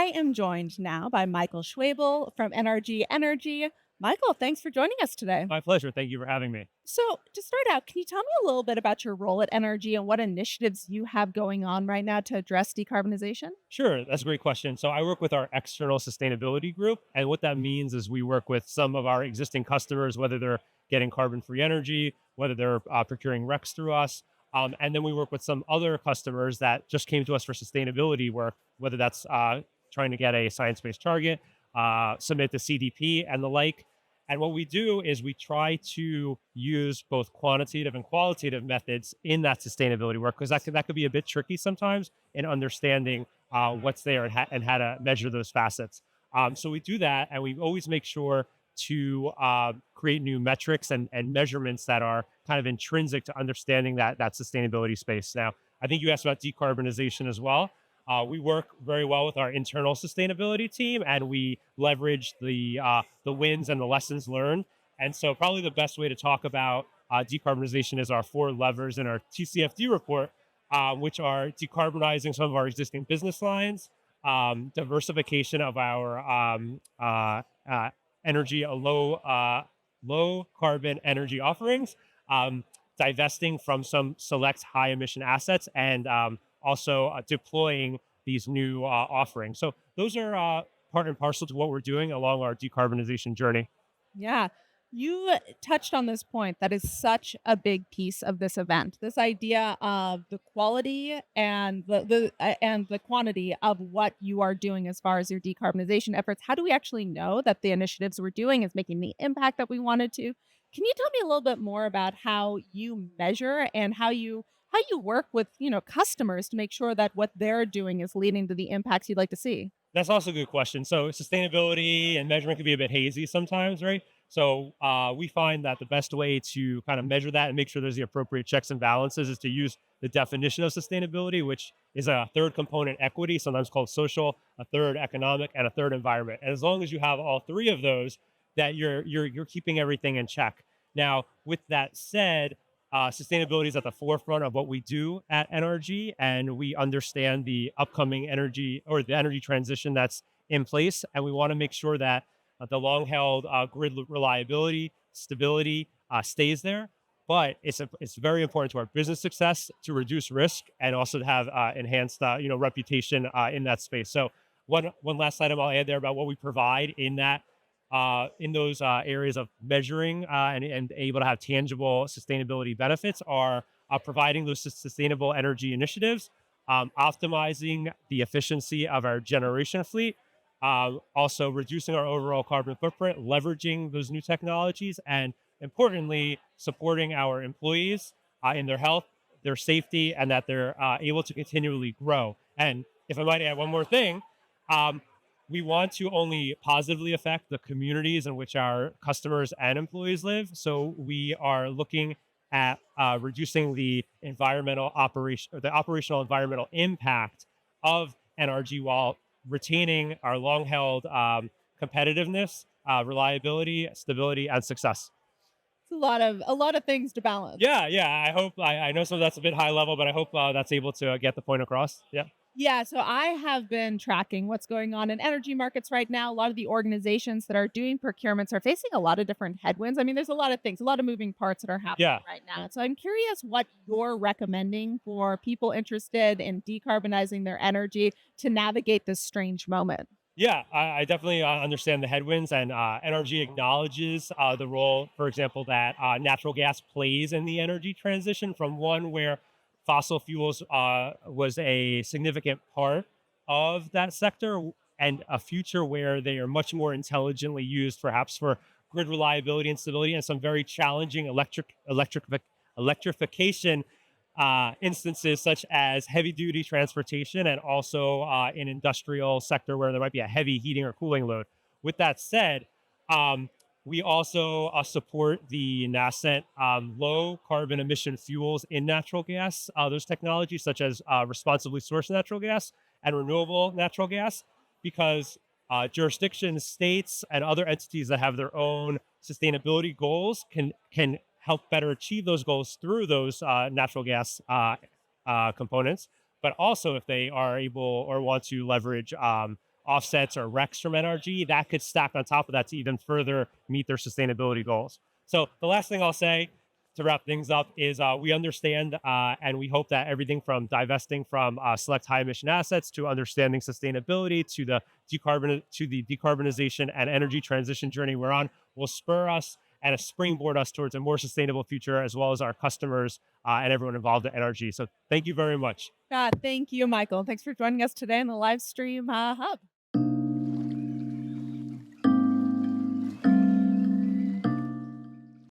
I am joined now by Michael Schwebel from NRG Energy. Michael, thanks for joining us today. My pleasure. Thank you for having me. So, to start out, can you tell me a little bit about your role at NRG and what initiatives you have going on right now to address decarbonization? Sure, that's a great question. So I work with our external sustainability group, and what that means is we work with some of our existing customers, whether they're getting carbon-free energy, whether they're procuring RECs through us, and then we work with some other customers that just came to us for sustainability work, whether that's trying to get a science-based target, submit the CDP, and the like. And what we do is we try to use both quantitative and qualitative methods in that sustainability work because that could be a bit tricky sometimes in understanding what's there and how to measure those facets. So we do that, and we always make sure to create new metrics and measurements that are kind of intrinsic to understanding that sustainability space. Now, I think you asked about decarbonization as well. We work very well with our internal sustainability team, and we leverage the wins and the lessons learned. And so, probably the best way to talk about decarbonization is our four levers in our TCFD report, which are decarbonizing some of our existing business lines, diversification of our energy, low carbon energy offerings, divesting from some select high emission assets, and also deploying these new offerings. So those are part and parcel to what we're doing along our decarbonization journey. Yeah. You touched on this point that is such a big piece of this event. This idea of the quality and the quantity of what you are doing as far as your decarbonization efforts. How do we actually know that the initiatives we're doing is making the impact that we wanted to? Can you tell me a little bit more about how you measure and how you work with, customers to make sure that what they're doing is leading to the impacts you'd like to see? That's also a good question. So sustainability and measurement can be a bit hazy sometimes, right? So we find that the best way to kind of measure that and make sure there's the appropriate checks and balances is to use the definition of sustainability, which is a third component equity, sometimes called social, a third economic, and a third environment. And as long as you have all three of those, that you're keeping everything in check. Now, with that said, sustainability is at the forefront of what we do at NRG, and we understand the upcoming energy or the energy transition that's in place. And we want to make sure that the long held grid reliability, stability stays there. But it's very important to our business success to reduce risk and also to have enhanced reputation in that space. So one last item I'll add there about what we provide in those areas of measuring and able to have tangible sustainability benefits are providing those sustainable energy initiatives, optimizing the efficiency of our generation fleet, also reducing our overall carbon footprint, leveraging those new technologies, and importantly, supporting our employees in their health, their safety, and that they're able to continually grow. And if I might add one more thing, we want to only positively affect the communities in which our customers and employees live. So we are looking at reducing the operational environmental impact of NRG while retaining our long-held competitiveness, reliability, stability, and success. It's a lot of things to balance. Yeah. I know some of that's a bit high level, but I hope that's able to get the point across. Yeah. Yeah, so I have been tracking what's going on in energy markets right now. A lot of the organizations that are doing procurements are facing a lot of different headwinds. I mean, there's a lot of things, a lot of moving parts that are happening Yeah. right now. So I'm curious what you're recommending for people interested in decarbonizing their energy to navigate this strange moment. Yeah, I definitely understand the headwinds, and NRG acknowledges the role, for example, that natural gas plays in the energy transition from one where fossil fuels was a significant part of that sector, and a future where they are much more intelligently used, perhaps for grid reliability and stability, and some very challenging electrification instances such as heavy duty transportation and also in industrial sector where there might be a heavy heating or cooling load. With that said, we also support the nascent low carbon emission fuels in natural gas, those technologies such as responsibly sourced natural gas and renewable natural gas, because jurisdictions, states, and other entities that have their own sustainability goals can help better achieve those goals through those natural gas components. But also, if they are able or want to leverage offsets or RECs from NRG, that could stack on top of that to even further meet their sustainability goals. So the last thing I'll say to wrap things up is we understand and we hope that everything from divesting from select high emission assets to understanding sustainability to the decarbonization and energy transition journey we're on will spur us and springboard us towards a more sustainable future, as well as our customers and everyone involved at NRG. So thank you very much. God, thank you, Michael. Thanks for joining us today in the live stream hub.